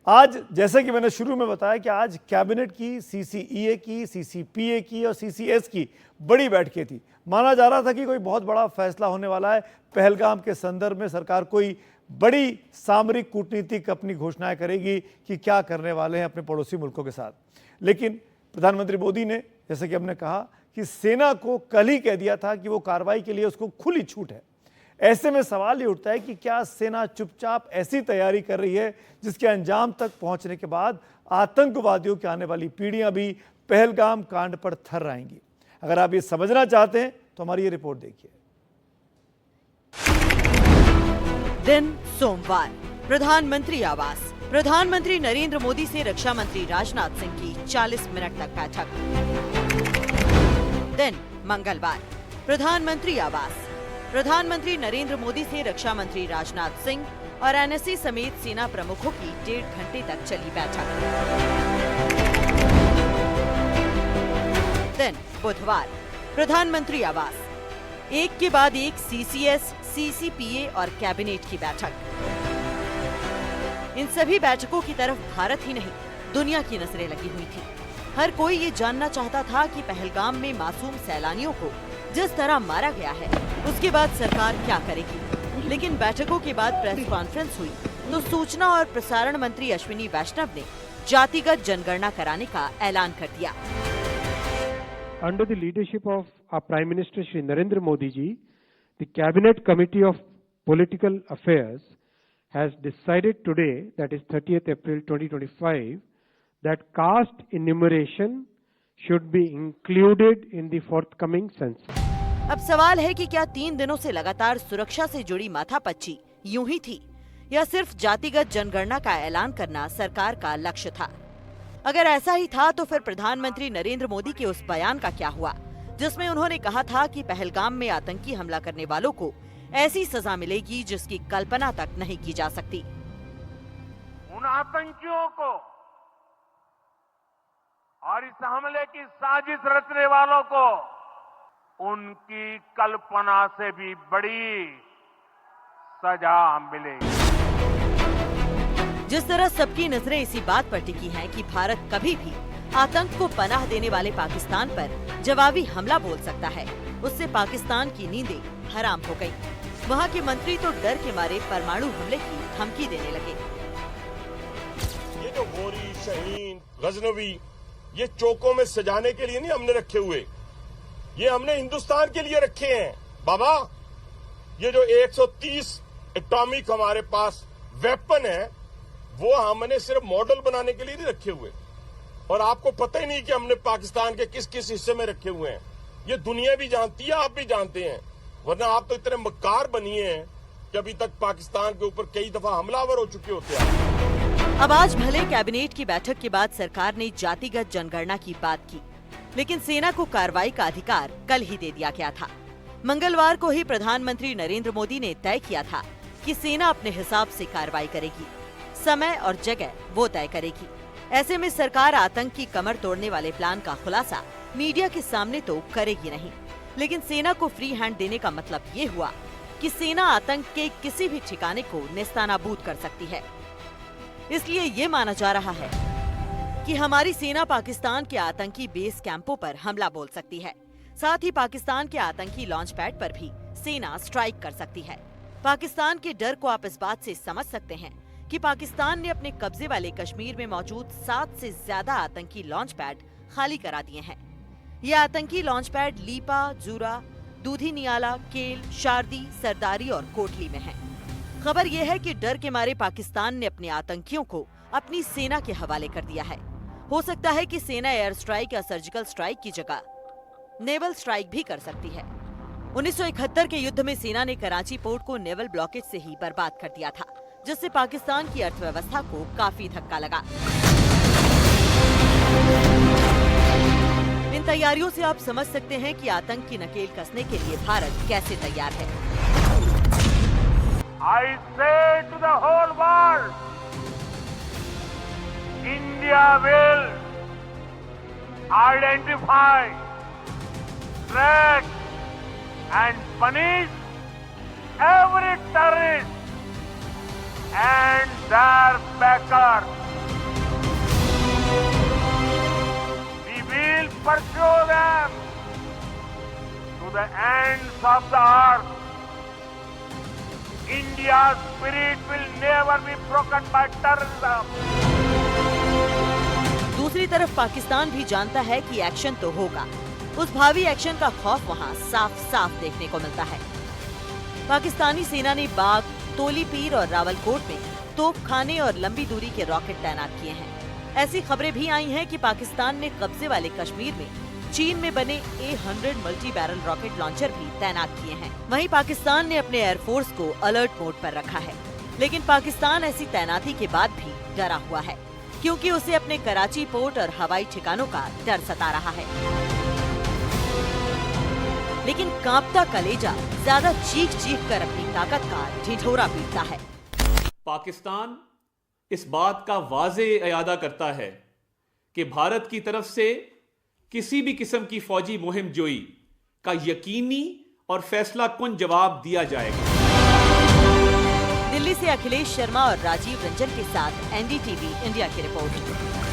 आज जैसे कि मैंने शुरू में बताया कि आज कैबिनेट की, सीसीईए की, सीसीपीए की और सीसीएस की बड़ी बैठकें थी। माना जा रहा था कि कोई बहुत बड़ा फैसला होने वाला है। पहलगाम के संदर्भ में सरकार कोई बड़ी सामरिक कूटनीतिक अपनी घोषणाएं करेगी कि क्या करने वाले हैं अपने पड़ोसी मुल्कों के साथ। लेकिन प्रधानमंत्री मोदी ने, जैसे कि हमने कहा, कि सेना को कल ही कह दिया था कि वो कार्रवाई के लिए उसको खुली छूट है। ऐसे में सवाल ये उठता है कि क्या सेना चुपचाप ऐसी तैयारी कर रही है जिसके अंजाम तक पहुंचने के बाद आतंकवादियों की आने वाली पीढ़ियां भी पहलगाम कांड पर थर्राएंगी। अगर आप ये समझना चाहते हैं तो हमारी ये रिपोर्ट देखिए। दिन सोमवार, प्रधानमंत्री आवास। प्रधानमंत्री नरेंद्र मोदी से रक्षा मंत्री राजनाथ सिंह की 40 मिनट तक बैठक। दिन मंगलवार, प्रधानमंत्री आवास। प्रधानमंत्री नरेंद्र मोदी से रक्षा मंत्री राजनाथ सिंह और एनएसए समेत सेना प्रमुखों की 1.5 घंटे तक चली बैठक। दिन बुधवार, प्रधानमंत्री आवास। एक के बाद एक सीसीएस, सीसीपीए और कैबिनेट की बैठक। इन सभी बैठकों की तरफ भारत ही नहीं, दुनिया की नजरें लगी हुई थी। हर कोई ये जानना चाहता था कि पहलगाम में मासूम सैलानियों को जिस तरह मारा गया है, उसके बाद सरकार क्या करेगी। लेकिन बैठकों के बाद प्रेस कॉन्फ्रेंस हुई तो सूचना और प्रसारण मंत्री अश्विनी वैष्णव ने जातिगत जनगणना कराने का ऐलान कर दिया। Under the leadership of our Prime Minister Shri Narendra Modi ji, the Cabinet Committee of Political Affairs has decided today, that is 30th April 2025, that caste enumeration should be included in the forthcoming census. अब सवाल है कि क्या 3 दिनों से लगातार सुरक्षा से जुड़ी माथापच्ची यूं ही थी या सिर्फ जातिगत जनगणना का ऐलान करना सरकार का लक्ष्य था। अगर ऐसा ही था तो फिर प्रधानमंत्री नरेंद्र मोदी के उस बयान का क्या हुआ जिसमें उन्होंने कहा था कि पहलगाम में आतंकी हमला करने वालों को ऐसी सजा मिलेगी जिसकी कल्पना तक नहीं की जा सकती। उन आतंकियों को और इस हमले की साजिश रचने वालों को उनकी कल्पना से भी बड़ी सजा मिलेगी। जिस तरह सबकी नजरें इसी बात पर टिकी हैं कि भारत कभी भी आतंक को पनाह देने वाले पाकिस्तान पर जवाबी हमला बोल सकता है, उससे पाकिस्तान की नींदें हराम हो गईं। वहाँ के मंत्री तो डर के मारे परमाणु हमले की धमकी देने लगे। ये जो गोरी, शहीन, गजनवी, ये चौकों में सजाने के लिए नहीं हमने रखे हुए, ये हमने हिंदुस्तान के लिए रखे हैं। बाबा, ये जो 130 एटॉमिक हमारे पास वेपन है, वो हमने सिर्फ मॉडल बनाने के लिए नहीं रखे हुए। और आपको पता ही नहीं कि हमने पाकिस्तान के किस किस हिस्से में रखे हुए हैं। ये दुनिया भी जानती है, आप भी जानते हैं, वरना आप तो इतने मक्कार बनिए हैं कि अभी तक पाकिस्तान के ऊपर कई दफा हमलावर हो चुके होते हैं। अब आज भले कैबिनेट की बैठक के बाद सरकार ने जातिगत जनगणना की बात की, लेकिन सेना को कार्रवाई का अधिकार कल ही दे दिया गया था। मंगलवार को ही प्रधानमंत्री नरेंद्र मोदी ने तय किया था कि सेना अपने हिसाब से कार्रवाई करेगी, समय और जगह वो तय करेगी। ऐसे में सरकार आतंक की कमर तोड़ने वाले प्लान का खुलासा मीडिया के सामने तो करेगी नहीं, लेकिन सेना को फ्री हैंड देने का मतलब ये हुआ कि सेना आतंक के किसी भी ठिकाने को नेस्तानाबूद कर सकती है। इसलिए ये माना जा रहा है कि हमारी सेना पाकिस्तान के आतंकी बेस कैंपों पर हमला बोल सकती है। साथ ही पाकिस्तान के आतंकी लॉन्च पैड पर भी सेना स्ट्राइक कर सकती है। पाकिस्तान के डर को आप इस बात से समझ सकते हैं कि पाकिस्तान ने अपने कब्जे वाले कश्मीर में मौजूद 7 से ज्यादा आतंकी लॉन्च पैड खाली करा दिए हैं। ये आतंकी लॉन्च पैड लीपा, जूरा, दूधी नियाला, केल, शारदी, सरदारी और कोटली में हैं। खबर यह है कि डर के मारे पाकिस्तान ने अपने आतंकियों को अपनी सेना के हवाले कर दिया है। हो सकता है कि सेना एयर स्ट्राइक या सर्जिकल स्ट्राइक की जगह नेवल स्ट्राइक भी कर सकती है। 1971 के युद्ध में सेना ने कराची पोर्ट को नेवल ब्लॉकेज से ही बर्बाद कर दिया था, जिससे पाकिस्तान की अर्थव्यवस्था को काफी धक्का लगा। इन तैयारियों से आप समझ सकते हैं कि आतंक की नकेल कसने के लिए भारत कैसे तैयार है। I say to the whole world, India will identify, track and punish every terrorist and their backers. pursue them to the ends of the earth. India's spirit will never be broken by terrorism. दूसरी तरफ पाकिस्तान भी जानता है कि action तो होगा। उस भावी एक्शन का खौफ वहाँ साफ साफ देखने को मिलता है। पाकिस्तानी सेना ने बाग, तोलीपीर और रावलकोट में तोपखाने और लंबी दूरी के रॉकेट तैनात किए हैं। ऐसी खबरें भी आई हैं कि पाकिस्तान ने कब्जे वाले कश्मीर में चीन में बने A-100 multi barrel rocket launcher भी तैनात किए हैं। वहीं पाकिस्तान ने अपने एयरफोर्स को अलर्ट मोड पर रखा है। लेकिन पाकिस्तान ऐसी तैनाती के बाद भी डरा हुआ है, क्योंकि उसे अपने कराची पोर्ट और हवाई ठिकानों का डर सता रहा है। लेकिन कांपता कलेजा ज्यादा चीख कर अपनी ताकत का ढिढोरा पीटता है। पाकिस्तान इस बात का वाज़े इरादा करता है कि भारत की तरफ से किसी भी किस्म की फौजी मुहिम जोई का यकीनी और फैसला कुन जवाब दिया जाएगा। दिल्ली से अखिलेश शर्मा और राजीव रंजन के साथ NDTV इंडिया की रिपोर्ट।